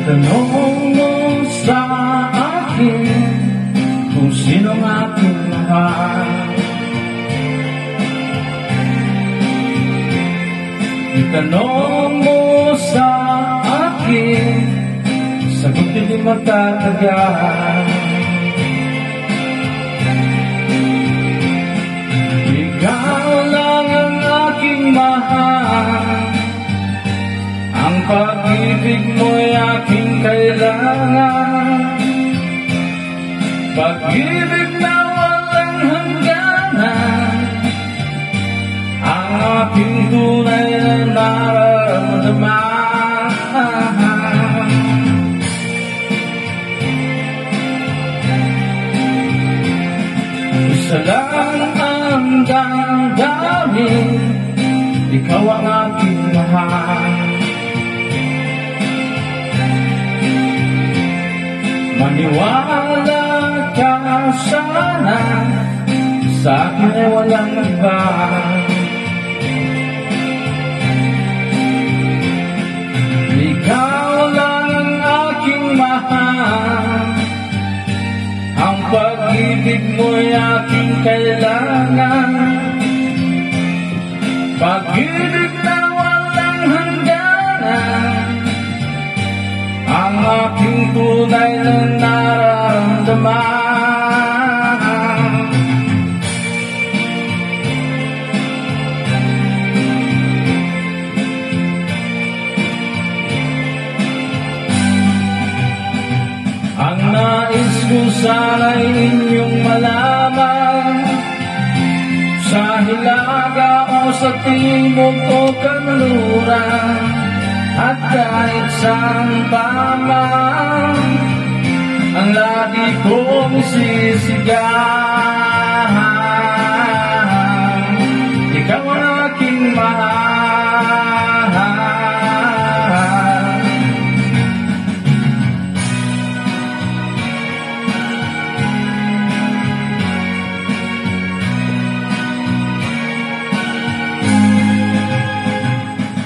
Itanong mo sa akin kung sino ang aking mahal. Itanong mo sa akin, sagot hindi magtatagal. Ikaw lang ang aking mahal, ang pag-ibig mo'y aking kailangan. Pag-ibig na walang hangganan, ang aking tunay na nararamdaman. Isa lang ang damdamin, ikaw ang aking mahal. Maniwala ka sana, sa akin ay walang iba. Ikaw lang ang aking mahal, ang pag-ibig mo'y aking kailangan. Pag-ibig na walang hangganan, ang aking tunay na nararamdaman. Ang nais ko sana'y inyong malaman, sa hilaga o sa timog o kanluran, at kahit saan paman, ang lagi kong isisigahan, ikaw ang aking mahal.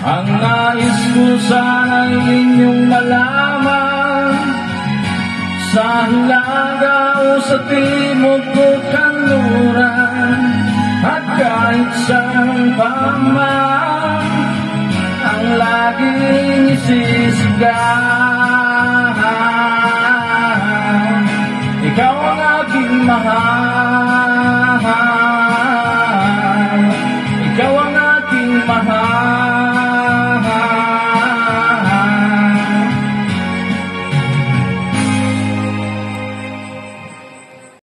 Ang nais ko sana'y inyong malaman, sa hilaga o sa timog o kanluran, at kahit saan paman, ang laging isisigahan, ikaw ang aking mahal.